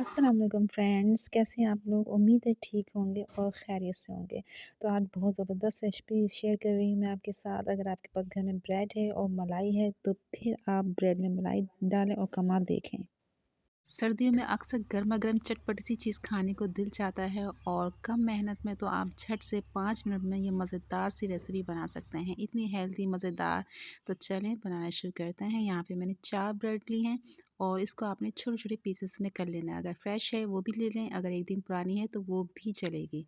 अस्सलाम वालेकुम फ्रेंड्स, कैसे हैं आप लोग? उम्मीद है ठीक होंगे और खैरियत से होंगे। तो आज बहुत ज़बरदस्त रेसिपी शेयर कर रही हूँ मैं आपके साथ। अगर आपके पास घर में ब्रेड है और मलाई है तो फिर आप ब्रेड में मलाई डालें और कमाल देखें। सर्दियों में अक्सर गर्मा-गर्म चटपटी सी चीज़ खाने को दिल चाहता है और कम मेहनत में तो आप झट से 5 मिनट में ये मज़ेदार सी रेसिपी बना सकते हैं। इतनी हेल्दी मज़ेदार, तो चलें बनाना शुरू करते हैं। यहाँ पे मैंने 4 ब्रेड ली हैं और इसको आपने छोटे-छोटे पीसेस में कर लेना है। अगर फ्रेश है वो भी ले लें, अगर 1 दिन पुरानी है तो वो भी चलेगी।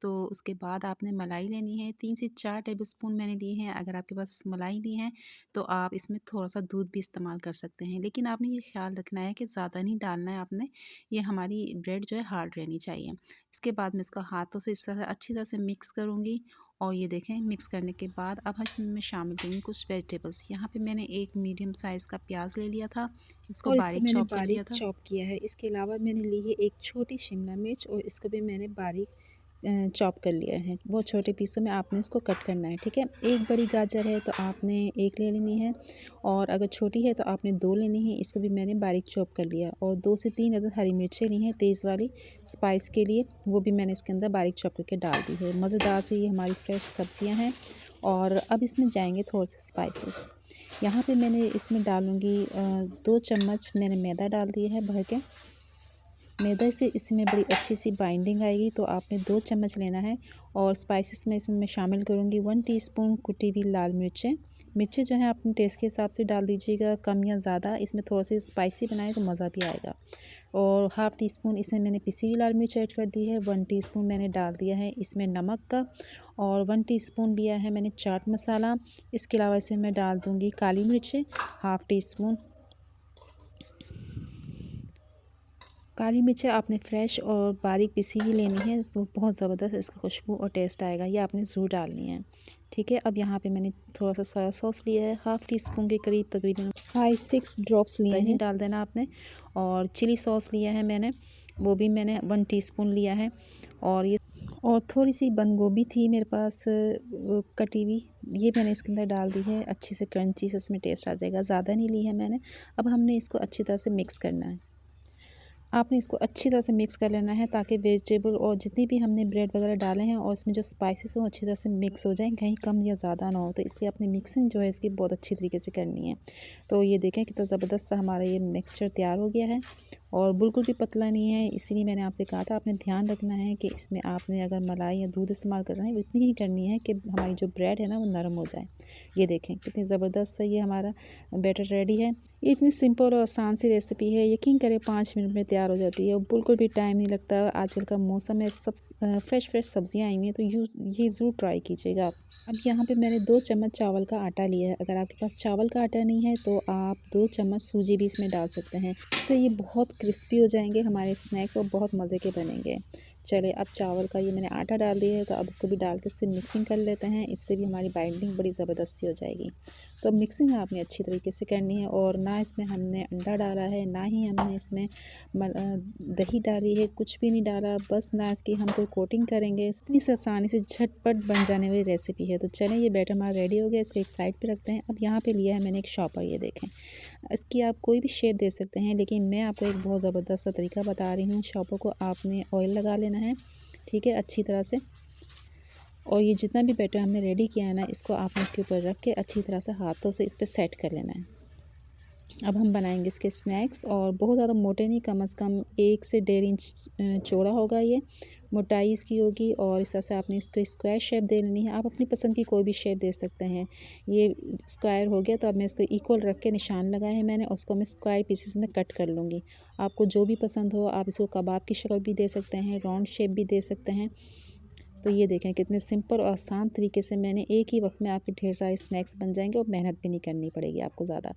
तो उसके बाद आपने मलाई लेनी है, 3 से 4 टेबलस्पून मैंने लिए हैं। अगर आपके पास मलाई नहीं है तो आप इसमें थोड़ा-सा दूध भी इस्तेमाल कर सकते हैं। लेकिन आपने ये ख़्याल रखना है कि ज़्यादा नहीं डालना है आपने, ये हमारी ब्रेड जो है हार्ड रहनी चाहिए। इसके बाद मैं इसको हाथों से इस तरह अच्छी तरह से मिक्स करूँगी और ये देखें मिक्स करने के बाद अब इसमें मैं शामिल करूँगी कुछ वेजिटेबल्स। यहाँ पे मैंने एक मीडियम साइज़ का प्याज ले लिया था, इसको और इसको बारीक मैंने चॉप कर बारीक लिया था। चॉप किया है। इसके अलावा मैंने ली है एक छोटी शिमला मिर्च और इसको भी मैंने बारीक चॉप कर लिया है। बहुत छोटे पीसों में आपने इसको कट करना है, ठीक है। एक बड़ी गाजर है तो आपने एक ले लेनी है और अगर छोटी है तो आपने 2 लेनी है। इसको भी मैंने बारीक चॉप कर लिया और 2 से 3 अदद हरी मिर्चें ली हैं तेज़ वाली स्पाइस के लिए, वो भी मैंने इसके अंदर बारीक चॉप करके डाल दी है। मज़ेदार से ये हमारी फ्रेश सब्जियां हैं। और अब इसमें जाएंगे थोड़े से स्पाइसेस। यहाँ पे मैंने इसमें डालूँगी 2 चम्मच मैंने मैदा डाल दिया है भर के। मैदे से इसमें बड़ी अच्छी सी बाइंडिंग आएगी, तो आपने 2 चम्मच लेना है। और स्पाइसेस में इसमें मैं शामिल करूँगी 1 टीस्पून कुटी हुई लाल मिर्चें। मिर्चें जो है अपने टेस्ट के हिसाब से डाल दीजिएगा, कम या ज़्यादा। इसमें थोड़ा सी स्पाइसी बनाए तो मज़ा भी आएगा। और हाफ़ टी स्पून इसमें मैंने पिसी हुई लाल मिर्च ऐड कर दी है। 1 टीस्पून मैंने डाल दिया है इसमें नमक का और 1 टीस्पून लिया है मैंने चाट मसाला। इसके अलावा इसमें मैं डाल दूँगी काली मिर्चें हाफ़ टी स्पून। काली मिर्च आपने फ्रेश और बारीक पिसी हुई लेनी है, तो बहुत ज़बरदस्त इसका खुशबू और टेस्ट आएगा, ये आपने ज़रूर डालनी है, ठीक है। अब यहाँ पे मैंने थोड़ा सा सोया सॉस लिया है, हाफ़ टी स्पून के करीब तकरीबन 5-6 ड्रॉप्स लिए हैं, डाल देना आपने। और चिली सॉस लिया है मैंने, वो भी मैंने 1 टीस्पून लिया है। और थोड़ी सी बंद गोभी थी मेरे पास कटी हुई, ये मैंने इसके अंदर डाल दी है। अच्छी से क्रंची से इसमें टेस्ट आ जाएगा, ज़्यादा नहीं ली है मैंने। अब हमने इसको अच्छी तरह से मिक्स करना है। आपने इसको अच्छी तरह से मिक्स कर लेना है ताकि वेजिटेबल और जितनी भी हमने ब्रेड वगैरह डाले हैं और इसमें जो स्पाइसेस हैं वो अच्छी तरह से मिक्स हो जाएं, कहीं कम या ज़्यादा ना हो। तो इसलिए अपनी मिक्सिंग जो है इसकी बहुत अच्छी तरीके से करनी है। तो ये देखें कितना ज़बरदस्त सा हमारा ये मिक्सचर तैयार हो गया है और बिल्कुल भी पतला नहीं है। इसीलिए मैंने आपसे कहा था, आपने ध्यान रखना है कि इसमें आपने अगर मलाई या दूध इस्तेमाल कर रहे हैं इतनी ही करनी है कि हमारी जो ब्रेड है ना वो नरम हो जाए। ये देखें कितनी ज़बरदस्त सा ये हमारा बैटर रेडी है। ये इतनी सिंपल और आसान सी रेसिपी है, यकीन करें 5 मिनट में तैयार हो जाती है और बिल्कुल भी टाइम नहीं लगता। आजकल का मौसम है, सब फ्रेश सब्जियां आई हुई हैं, तो ये ज़रूर ट्राई कीजिएगा आप। अब यहाँ पे मैंने 2 चम्मच चावल का आटा लिया है। अगर आपके पास चावल का आटा नहीं है तो आप 2 चम्मच सूजी भी इसमें डाल सकते हैं। इससे ये बहुत क्रिस्पी हो जाएंगे हमारे स्नैक्स और बहुत मज़े के बनेंगे। चले अब चावल का ये मैंने आटा डाल दिया है, तो अब इसको भी डाल के इससे मिक्सिंग कर लेते हैं। इससे भी हमारी बाइंडिंग बड़ी ज़बरदस्ती हो जाएगी। तो मिक्सिंग आपने अच्छी तरीके से करनी है और ना इसमें हमने अंडा डाला है, ना ही हमने इसमें दही डाली है, कुछ भी नहीं डाला। बस ना इसकी हम कोई कोटिंग करेंगे। इतनी से आसानी से झटपट बन जाने वाली रेसिपी है। तो चलें ये बैटर हमारा रेडी हो गया, इसको एक साइड पे रखते हैं। अब यहाँ पे लिया है मैंने एक शॉपर, ये देखें। इसकी आप कोई भी शेप दे सकते हैं, लेकिन मैं आपको एक बहुत ज़बरदस्त सा तरीका बता रही हूँ। शॉपर को आपने ऑयल लगा लेना है, ठीक है, अच्छी तरह से। और ये जितना भी बैटर हमने रेडी किया है ना, इसको आपने इसके ऊपर रख के अच्छी तरह से हाथों से इस पर सेट कर लेना है। अब हम बनाएंगे इसके स्नैक्स, और बहुत ज़्यादा मोटे नहीं, कम से कम 1 से 1.5 इंच चौड़ा होगा ये मोटाई इसकी होगी। और इस तरह से आपने इसको स्क्वायर शेप दे लेनी है। आप अपनी पसंद की कोई भी शेप दे सकते हैं। ये स्क्वायर हो गया तो अब मैं इसको इक्वल रख के निशान लगाए हैं मैंने, और उसको मैं स्क्वायर पीसेस में कट कर लूँगी। आपको जो भी पसंद हो, आप इसको कबाब की शक्ल भी दे सकते हैं, राउंड शेप भी दे सकते हैं। तो ये देखें कितने सिंपल और आसान तरीके से मैंने एक ही वक्त में आपके ढेर सारे स्नैक्स बन जाएंगे और मेहनत भी नहीं करनी पड़ेगी आपको ज़्यादा।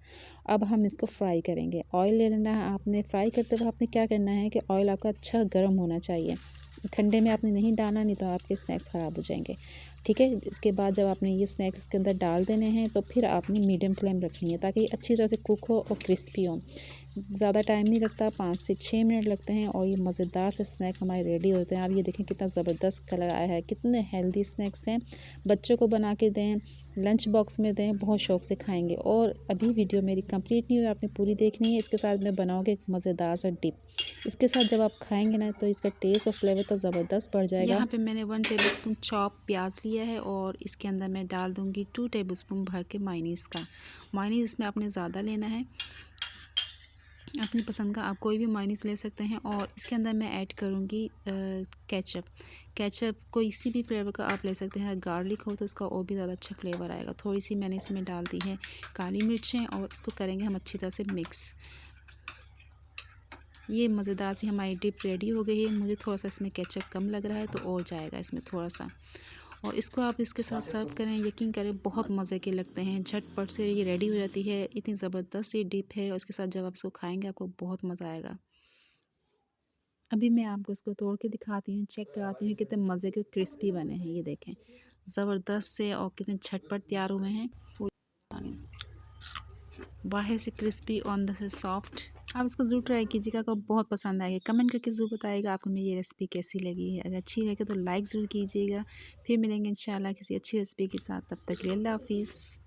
अब हम इसको फ्राई करेंगे। ऑयल ले लेना है आपने। फ्राई करते हुए आपने क्या करना है कि ऑयल आपका अच्छा गर्म होना चाहिए। ठंडे में आपने नहीं डालना, नहीं तो आपके स्नैक्स ख़राब हो जाएंगे, ठीक है। इसके बाद जब आपने ये स्नैक्स इसके अंदर डाल देने हैं तो फिर आपने मीडियम फ्लेम रखनी है ताकि अच्छी तरह से कुक हो और क्रिस्पी हो। ज़्यादा टाइम नहीं लगता, 5 से 6 मिनट लगते हैं और ये मज़ेदार से स्नैक हमारे रेडी होते हैं। आप ये देखें कितना ज़बरदस्त कलर आया है, कितने हेल्दी स्नैक्स हैं। बच्चों को बना के दें, लंच बॉक्स में दें, बहुत शौक़ से खाएंगे। और अभी वीडियो मेरी कंप्लीट नहीं हुई, आपने पूरी देखनी है। इसके साथ मैं बनाऊँगी एक मज़ेदार सा डिप। इसके साथ जब आप खाएंगे ना तो इसका टेस्ट और फ्लेवर तो ज़बरदस्त बढ़ जाएगा। यहाँ पे मैंने 1 टेबलस्पून चॉप प्याज लिया है और इसके अंदर मैं डाल दूँगी 2 टेबलस्पून भर के मायोनीज़ का। मायोनीज़ इसमें आपने ज़्यादा लेना है, अपनी पसंद का आप कोई भी मायोनीज़ ले सकते हैं। और इसके अंदर मैं ऐड करूँगी केचप। केचप कोई सी भी फ्लेवर का आप ले सकते हैं, गार्लिक हो तो इसका और भी ज़्यादा अच्छा फ्लेवर आएगा। थोड़ी सी मैंने इसमें डाल दी है काली मिर्चें और इसको करेंगे हम अच्छी तरह से मिक्स। ये मज़ेदार सी हमारी डिप रेडी हो गई है। मुझे थोड़ा सा इसमें केचप कम लग रहा है तो और जाएगा इसमें थोड़ा सा। और इसको आप इसके साथ सर्व करें, यकीन करें बहुत मज़े के लगते हैं। झटपट से ये रेडी हो जाती है, इतनी ज़बरदस्त ये डिप है और इसके साथ जब आप इसको खाएंगे आपको बहुत मज़ा आएगा। अभी मैं आपको इसको तोड़ के दिखाती हूँ, चेक कराती हूँ कितने मज़े के क्रिस्पी बने हैं। ये देखें ज़बरदस्त से और कितने झटपट तैयार हुए हैं। बाहर से क्रिस्पी और अंदर से सॉफ्ट। आप इसको ज़रूर ट्राई कीजिएगा, आपको बहुत पसंद आएगा। कमेंट करके ज़रूर बताइएगा आपको मेरी ये रेसिपी कैसी लगी है। अगर अच्छी लगे तो लाइक ज़रूर कीजिएगा। फिर मिलेंगे इंशाल्लाह किसी अच्छी रेसिपी के साथ, तब तक के लिए अल्लाह हाफ़िज़।